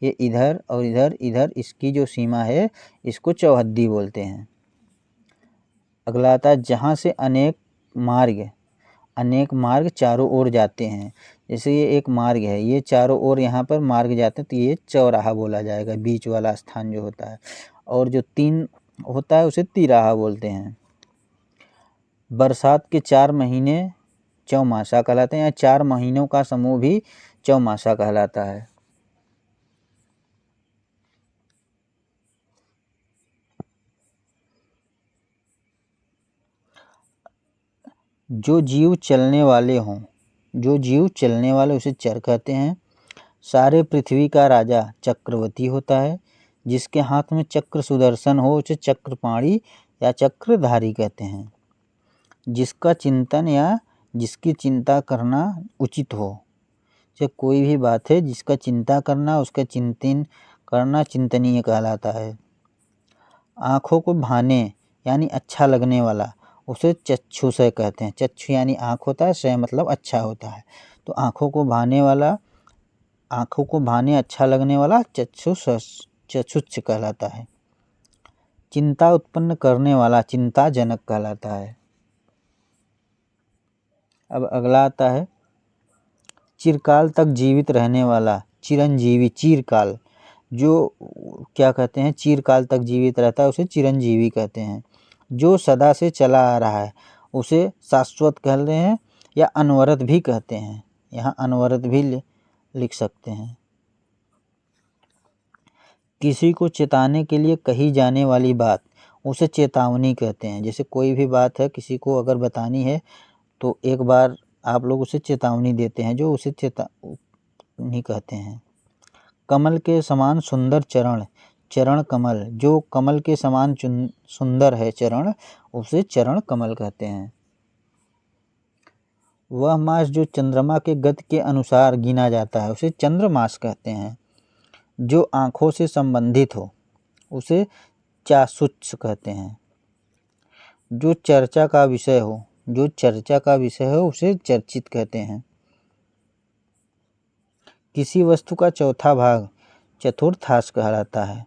ये इधर और इधर इधर इसकी जो सीमा है इसको चौहद्दी बोलते हैं। अगला आता है जहाँ से अनेक मार्ग चारों ओर जाते हैं। जैसे ये एक मार्ग है, ये चारों ओर यहाँ पर मार्ग जाते हैं तो ये चौराहा बोला जाएगा, बीच वाला स्थान जो होता है। और जो 3 होता है उसे तिराहा बोलते हैं। बरसात के 4 महीने चौमासा कहलाते हैं, या 4 महीनों का समूह भी चौमासा कहलाता है। जो जीव चलने वाले उसे चर कहते हैं। सारे पृथ्वी का राजा चक्रवर्ती होता है। जिसके हाथ में चक्र सुदर्शन हो उसे चक्रपाणी या चक्रधारी कहते हैं। जिसका चिंतन या जिसकी चिंता करना उचित हो, जब कोई भी बात है जिसका चिंता करना, उसका चिंतन करना चिंतनीय कहलाता है। आँखों को भाने यानी अच्छा लगने वाला उसे चक्षुषय कहते हैं। चक्षु यानी आँख होता है, शय मतलब अच्छा होता है। तो आँखों को भाने अच्छा लगने वाला चक्षुष कहलाता है। चिंता उत्पन्न करने वाला चिंताजनक कहलाता है। अब अगला आता है चिरकाल तक जीवित रहने वाला चिरंजीवी। चिरकाल जो क्या कहते हैं, चिरकाल तक जीवित रहता है उसे चिरंजीवी कहते हैं। जो सदा से चला आ रहा है उसे शाश्वत कहते हैं या अनवरत भी कहते हैं। यहाँ अनवरत भी लिख सकते हैं। किसी को चेताने के लिए कही जाने वाली बात उसे चेतावनी कहते हैं। जैसे कोई भी बात है किसी को अगर बतानी है तो एक बार आप लोग उसे चेतावनी देते हैं, जो उसे चेतावनी कहते हैं। कमल के समान सुंदर चरण कमल। जो कमल के समान सुंदर है चरण, उसे चरण कमल कहते हैं। वह मास जो चंद्रमा के गति के अनुसार गिना जाता है उसे चंद्रमास कहते हैं। जो आँखों से संबंधित हो उसे चाक्षुष कहते हैं। जो चर्चा का विषय हो उसे चर्चित कहते हैं। किसी वस्तु का चौथा भाग चतुर्थांश कहलाता है।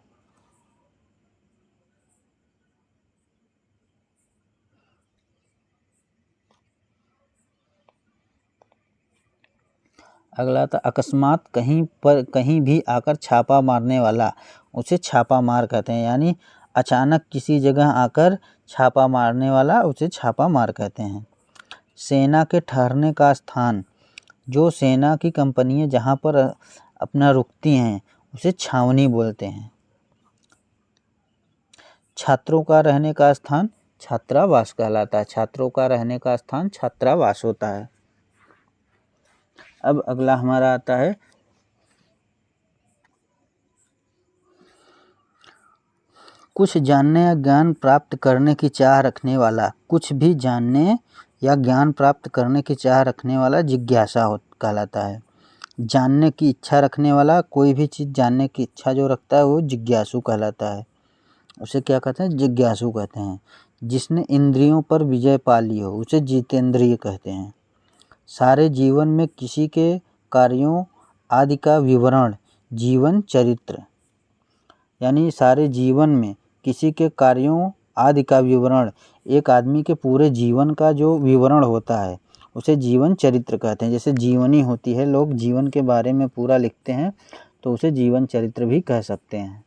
अगला था अकस्मात कहीं भी आकर छापा मारने वाला उसे छापा मार कहते हैं। यानी अचानक किसी जगह आकर छापा मारने वाला उसे छापा मार कहते हैं। सेना के ठहरने का स्थान, जो सेना की कंपनियां जहाँ पर अपना रुकती हैं उसे छावनी बोलते हैं। छात्रों का रहने का स्थान छात्रावास कहलाता है। छात्रों का रहने का स्थान छात्रावास होता है। अब अगला हमारा आता है कुछ जानने या ज्ञान प्राप्त करने की चाह रखने वाला। कुछ भी जानने या ज्ञान प्राप्त करने की चाह रखने वाला जिज्ञासा कहलाता है। जानने की इच्छा रखने वाला, कोई भी चीज़ जानने की इच्छा जो रखता है वो जिज्ञासु कहलाता है। उसे क्या कहते हैं, जिज्ञासु कहते हैं। जिसने इंद्रियों पर विजय पा ली हो उसे जितेंद्रिय कहते हैं। सारे जीवन में किसी के कार्यों आदि का विवरण जीवन चरित्र, यानी सारे जीवन में किसी के कार्यों आदि का विवरण, एक आदमी के पूरे जीवन का जो विवरण होता है उसे जीवन चरित्र कहते हैं। जैसे जीवनी होती है, लोग जीवन के बारे में पूरा लिखते हैं तो उसे जीवन चरित्र भी कह सकते हैं।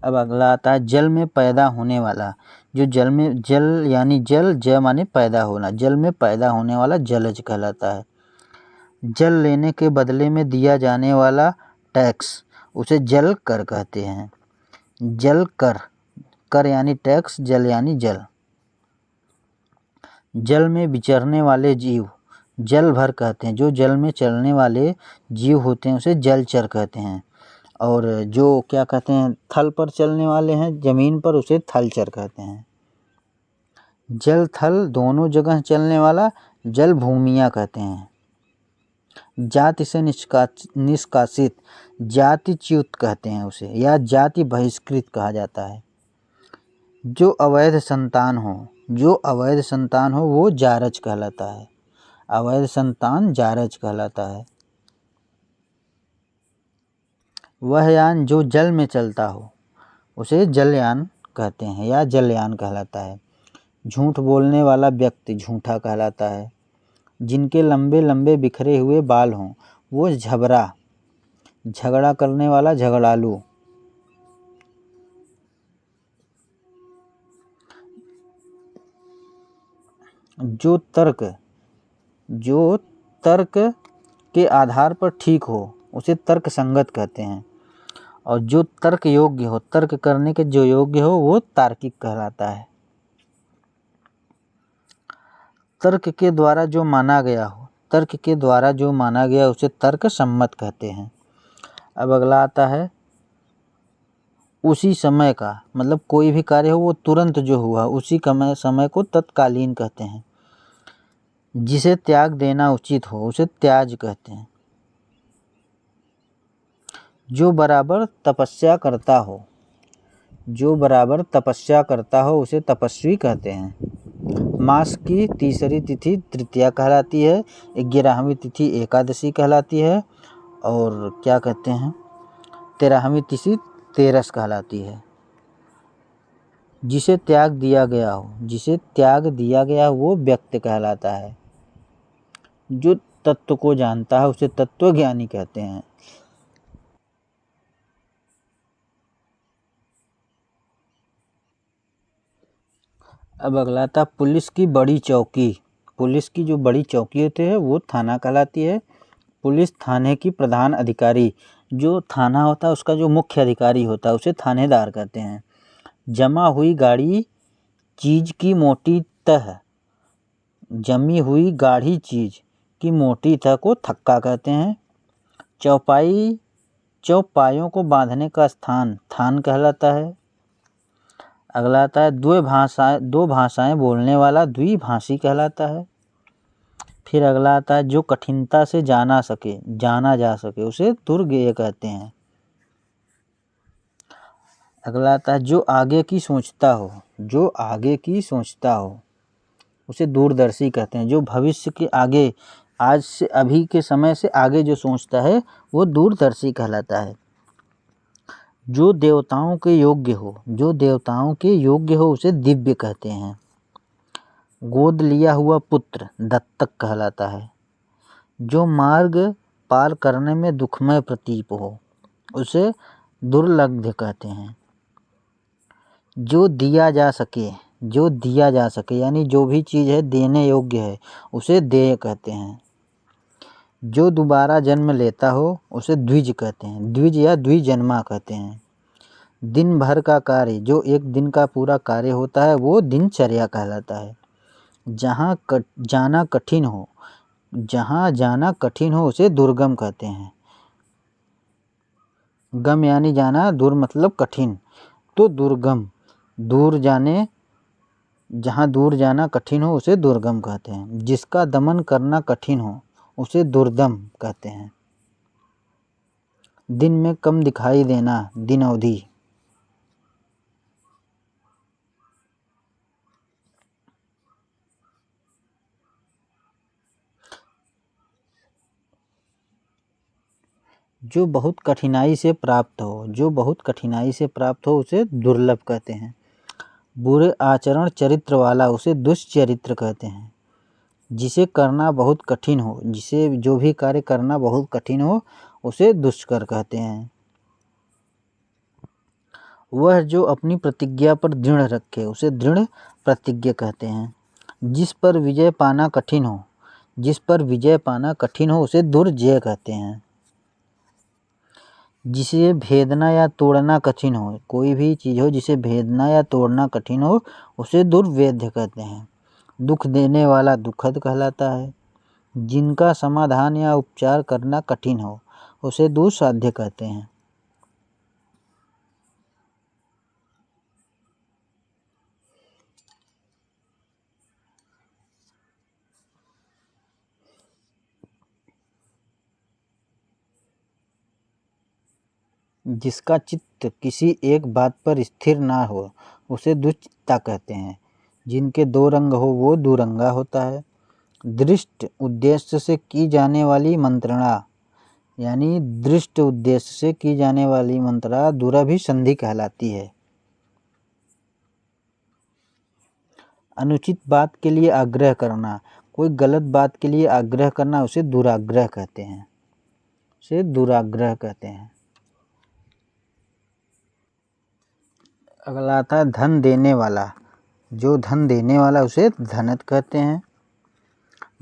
अब अगला आता है जल में पैदा होने वाला। जो जल यानी जल माने पैदा होना, जल में पैदा होने वाला जलज कहलाता है। जल लेने के बदले में दिया जाने वाला टैक्स उसे जल कर कहते हैं। जल कर यानी टैक्स, जल यानी जल। जल में विचरने वाले जीव जल भर कहते हैं। जो जल में चलने वाले जीव होते हैं उसे जलचर कहते हैं। और जो क्या कहते हैं, थल पर चलने वाले हैं जमीन पर, उसे थलचर कहते हैं। जल थल दोनों जगह चलने वाला जल भूमिया कहते हैं। जाति से निष्कासित जातिच्युत कहते हैं उसे, या जाति बहिष्कृत कहा जाता है। जो अवैध संतान हो वो जारज कहलाता है। अवैध संतान जारज कहलाता है। वह यान जो जल में चलता हो उसे जलयान कहते हैं या जलयान कहलाता है। झूठ बोलने वाला व्यक्ति झूठा कहलाता है। जिनके लंबे लंबे बिखरे हुए बाल हों वो झबरा। झगड़ा करने वाला झगड़ालू। जो तर्क के आधार पर ठीक हो उसे तर्क संगत कहते हैं। और जो तर्क योग्य हो, तर्क करने के जो योग्य हो वो तार्किक कहलाता है। तर्क के द्वारा जो माना गया उसे तर्क सम्मत कहते हैं। अब अगला आता है उसी समय का, मतलब कोई भी कार्य हो वो तुरंत जो हुआ उसी समय को तत्कालीन कहते हैं। जिसे त्याग देना उचित हो उसे त्याज कहते हैं। जो बराबर तपस्या करता हो उसे तपस्वी कहते हैं। मास की तीसरी तिथि तृतीया कहलाती है। 11वीं तिथि एकादशी कहलाती है। और क्या कहते हैं 13वीं तिथि तेरस कहलाती है। जिसे त्याग दिया गया हो वो व्यक्ति कहलाता है। जो तत्व को जानता है उसे तत्वज्ञानी कहते हैं। अब अगला था पुलिस की बड़ी चौकी। पुलिस की जो बड़ी चौकी होती है वो थाना कहलाती है। पुलिस थाने की प्रधान अधिकारी, जो थाना होता है उसका जो मुख्य अधिकारी होता है उसे थानेदार कहते हैं। जमा हुई गाढ़ी चीज की मोटी तह, जमी हुई गाढ़ी चीज की मोटी तह को थक्का कहते हैं। चौपाइयों को बांधने का स्थान थान कहलाता है। अगला आता है दो भाषाएं बोलने वाला द्विभाषी कहलाता है। फिर अगला आता है जो कठिनता से जाना जा सके उसे दुर्गेय कहते हैं। अगला आता है जो आगे की सोचता हो उसे दूरदर्शी कहते हैं। जो भविष्य के आगे, आज से अभी के समय से आगे जो सोचता है वो दूरदर्शी कहलाता है। जो देवताओं के योग्य हो उसे दिव्य कहते हैं। गोद लिया हुआ पुत्र दत्तक कहलाता है। जो मार्ग पार करने में दुखमय प्रतीत हो उसे दुर्लभ कहते हैं। जो दिया जा सके यानी जो भी चीज़ है देने योग्य है उसे देय कहते हैं। जो दोबारा जन्म लेता हो उसे द्विज कहते हैं। द्विज या द्विजन्मा कहते हैं। दिन भर का कार्य, जो एक दिन का पूरा कार्य होता है वो दिनचर्या कहलाता है। जहाँ जाना कठिन हो उसे दुर्गम कहते हैं। गम यानी जाना, दूर मतलब कठिन, तो दुर्गम, जहाँ दूर जाना कठिन हो उसे दुर्गम कहते हैं। जिसका दमन करना कठिन हो उसे दुर्दम कहते हैं। दिन में कम दिखाई देना दिन अवधि। जो बहुत कठिनाई से प्राप्त हो उसे दुर्लभ कहते हैं। बुरे आचरण चरित्र वाला उसे दुष्चरित्र कहते हैं। जिसे करना बहुत कठिन हो, जिसे जो भी कार्य करना बहुत कठिन हो उसे दुष्कर कहते हैं। वह जो अपनी प्रतिज्ञा पर दृढ़ रखे उसे दृढ़ प्रतिज्ञा कहते हैं। जिस पर विजय पाना कठिन हो उसे दुर्जय कहते हैं। जिसे भेदना या तोड़ना कठिन हो, कोई भी चीज़ हो जिसे भेदना या तोड़ना कठिन हो उसे दुर्वेद्य कहते हैं। दुख देने वाला दुखद कहलाता है। जिनका समाधान या उपचार करना कठिन हो उसे दुस्साध्य कहते हैं। जिसका चित्त किसी एक बात पर स्थिर ना हो उसे दुश्चित्ता कहते हैं। जिनके दो रंग हो वो दुरंगा होता है। दृष्ट उद्देश्य से की जाने वाली मंत्रणा यानी दृष्ट उद्देश्य से की जाने वाली मंत्रा दुरभिसंधि कहलाती है। अनुचित बात के लिए आग्रह करना, कोई गलत बात के लिए आग्रह करना उसे दुराग्रह कहते हैं, उसे दुराग्रह कहते हैं। अगला आता है धन देने वाला, जो धन देने वाला उसे धनत कहते हैं।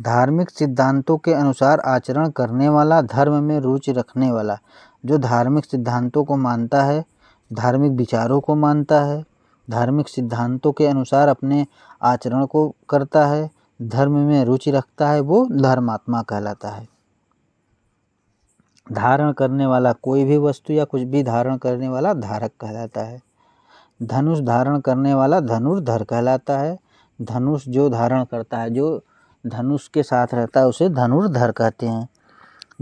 धार्मिक सिद्धांतों के अनुसार आचरण करने वाला, धर्म में रुचि रखने वाला, जो धार्मिक सिद्धांतों को मानता है, धार्मिक विचारों को मानता है, धार्मिक सिद्धांतों के अनुसार अपने आचरण को करता है, धर्म में रुचि रखता है, वो धर्मात्मा कहलाता है। धारण करने वाला, कोई भी वस्तु या कुछ भी धारण करने वाला धारक कहलाता है। धनुष धारण करने वाला धनुर्धर कहलाता है। धनुष जो धारण करता है, जो धनुष के साथ रहता है उसे धनुर्धर कहते हैं।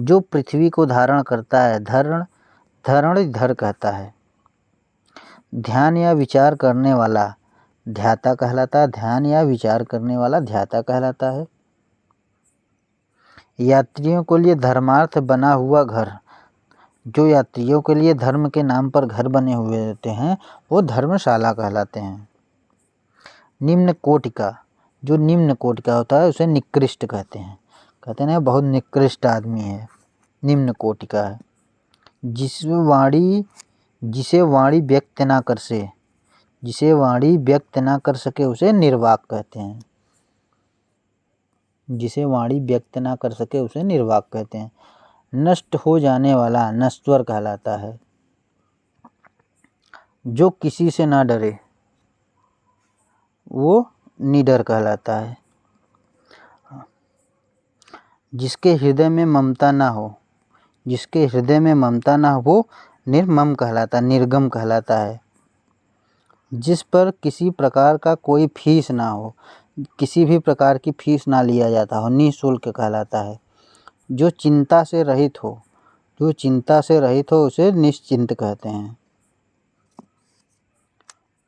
जो पृथ्वी को धारण करता है धरणधर कहता है। ध्यान या विचार करने वाला ध्याता कहलाता है। ध्यान या विचार करने वाला ध्याता कहलाता है। यात्रियों के लिए धर्मार्थ बना हुआ घर, जो यात्रियों के लिए धर्म के नाम पर घर बने हुए रहते हैं वो धर्मशाला कहलाते हैं। निम्न कोटि का, जो निम्न कोटि का होता है उसे निकृष्ट कहते हैं। कहते हैं बहुत निकृष्ट आदमी है, निम्न कोटि का है। जिसे वाणी व्यक्त ना कर से, जिसे वाणी व्यक्त ना कर सके उसे निर्वाक कहते हैं। जिसे वाणी व्यक्त ना कर सके उसे निर्वाक कहते हैं। नष्ट हो जाने वाला नश्वर कहलाता है। जो किसी से ना डरे वो निडर कहलाता है। जिसके हृदय में ममता ना हो, जिसके हृदय में ममता ना हो वो निर्मम कहलाता, निर्गम कहलाता है। जिस पर किसी प्रकार का कोई फीस ना हो, किसी भी प्रकार की फीस ना लिया जाता हो, निःशुल्क कहलाता है। जो चिंता से रहित हो, जो चिंता से रहित हो उसे निश्चिंत कहते हैं।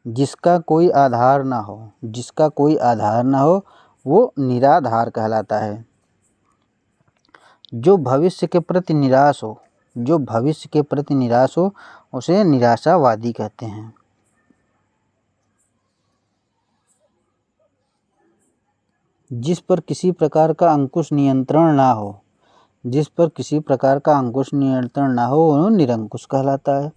जिसका कोई आधार ना हो, जिसका कोई आधार ना हो वो निराधार कहलाता है। जो भविष्य के प्रति निराश हो, जो भविष्य के प्रति निराश हो उसे निराशावादी कहते हैं। जिस पर किसी प्रकार का अंकुश नियंत्रण ना हो, जिस पर किसी प्रकार का अंकुश नियंत्रण ना हो वो निरंकुश कहलाता है।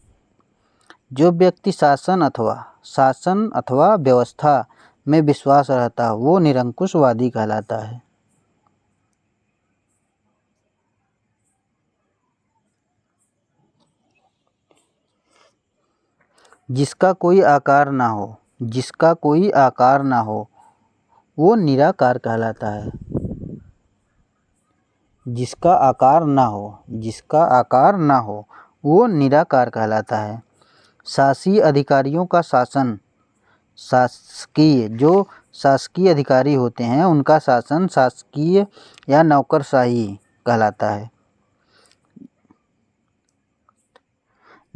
जो व्यक्ति शासन अथवा व्यवस्था में विश्वास रहता है वो निरंकुशवादी कहलाता है। जिसका कोई आकार ना हो, जिसका कोई आकार ना हो वो निराकार कहलाता है। जिसका आकार ना हो, जिसका आकार ना हो वो निराकार कहलाता है। शासी अधिकारियों का शासन शासकीय, जो शासकीय अधिकारी होते हैं उनका शासन शासकीय या नौकरशाही कहलाता है।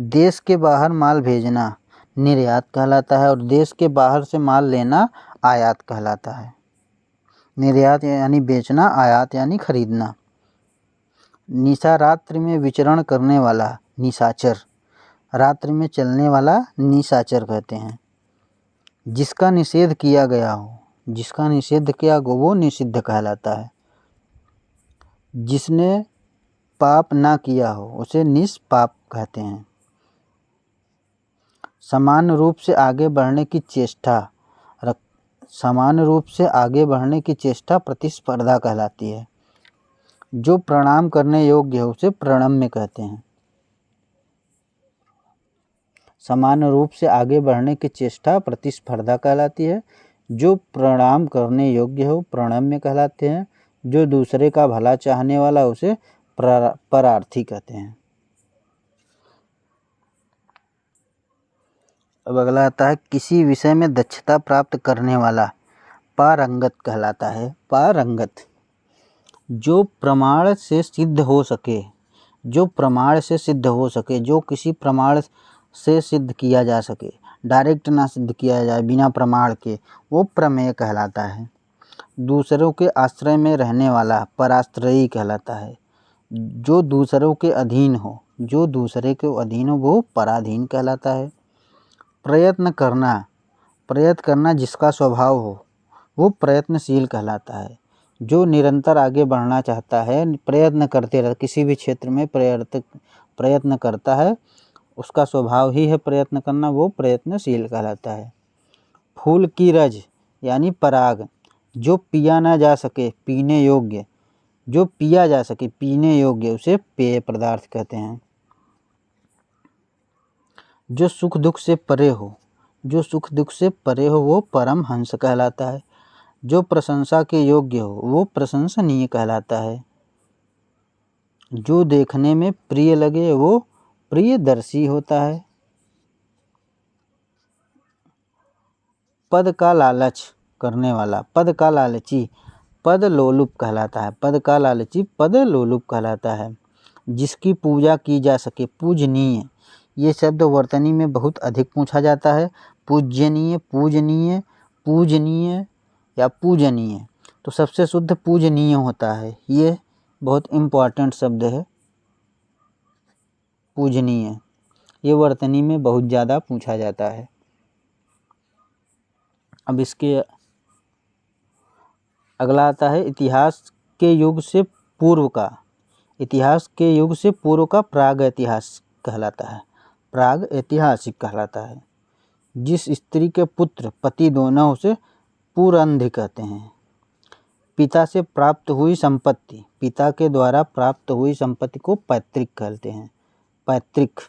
देश के बाहर माल भेजना निर्यात कहलाता है और देश के बाहर से माल लेना आयात कहलाता है। निर्यात यानी बेचना, आयात यानी खरीदना। निशा रात्रि में विचरण करने वाला निशाचर, रात्रि में चलने वाला निशाचर कहते हैं। जिसका निषेध किया गया हो, जिसका निषेध किया गया वो निषिद्ध कहलाता है। जिसने पाप ना किया हो उसे निष्पाप कहते हैं। समान रूप से आगे बढ़ने की चेष्टा, समान रूप से आगे बढ़ने की चेष्टा प्रतिस्पर्धा कहलाती है। जो प्रणाम करने योग्य है उसे प्रणम्य कहते हैं। समान रूप से आगे बढ़ने की चेष्टा प्रतिस्पर्धा कहलाती है। जो प्रणाम करने योग्य हो प्रणम्य कहलाते हैं। जो दूसरे का भला चाहने वाला उसे परार्थी कहते हैं। अब अगला आता है किसी विषय में दक्षता प्राप्त करने वाला पारंगत कहलाता है। पारंगत, जो प्रमाण से सिद्ध हो सके, जो प्रमाण से सिद्ध हो सके, जो किसी प्रमाण से सिद्ध किया जा सके, डायरेक्ट ना सिद्ध किया जाए बिना प्रमाण के, वो प्रमेय कहलाता है। दूसरों के आश्रय में रहने वाला पराश्रयी कहलाता है। जो दूसरों के अधीन हो, जो दूसरे के अधीन हो वो पराधीन कहलाता है। प्रयत्न करना, प्रयत्न करना जिसका स्वभाव हो वो प्रयत्नशील कहलाता है। जो निरंतर आगे बढ़ना चाहता है, प्रयत्न करते रह, किसी भी क्षेत्र में प्रयत्न करता है, उसका स्वभाव ही है प्रयत्न करना, वो प्रयत्नशील कहलाता है। फूल की रज यानी पराग, जो पिया ना जा सके पीने योग्य, जो पिया जा सके पीने योग्य उसे पेय पदार्थ कहते हैं। जो सुख दुख से परे हो, जो सुख दुख से परे हो वो परम हंस कहलाता है। जो प्रशंसा के योग्य हो वो प्रशंसनीय कहलाता है। जो देखने में प्रिय लगे वो प्रियदर्शी होता है। पद का लालच करने वाला, पद का लालची पद लोलुप कहलाता है। पद का लालची पद लोलुप कहलाता है। जिसकी पूजा की जा सके पूजनीय, ये शब्द वर्तनी में बहुत अधिक पूछा जाता है। पूज्यनीय, पूजनीय, पूजनीय या पूजनीय, तो सबसे शुद्ध पूजनीय होता है। ये बहुत इम्पॉर्टेंट शब्द है पूजनीय, ये वर्तनी में बहुत ज़्यादा पूछा जाता है। अब इसके अगला आता है इतिहास के युग से पूर्व का। इतिहास के युग से पूर्व का प्राग ऐतिहासिक कहलाता है। प्राग ऐतिहासिक कहलाता है। जिस स्त्री के पुत्र पति दोनों उसे पूरंध कहते हैं। पिता से प्राप्त हुई संपत्ति, पिता के द्वारा प्राप्त हुई संपत्ति को पैतृक कहते हैं। पैतृक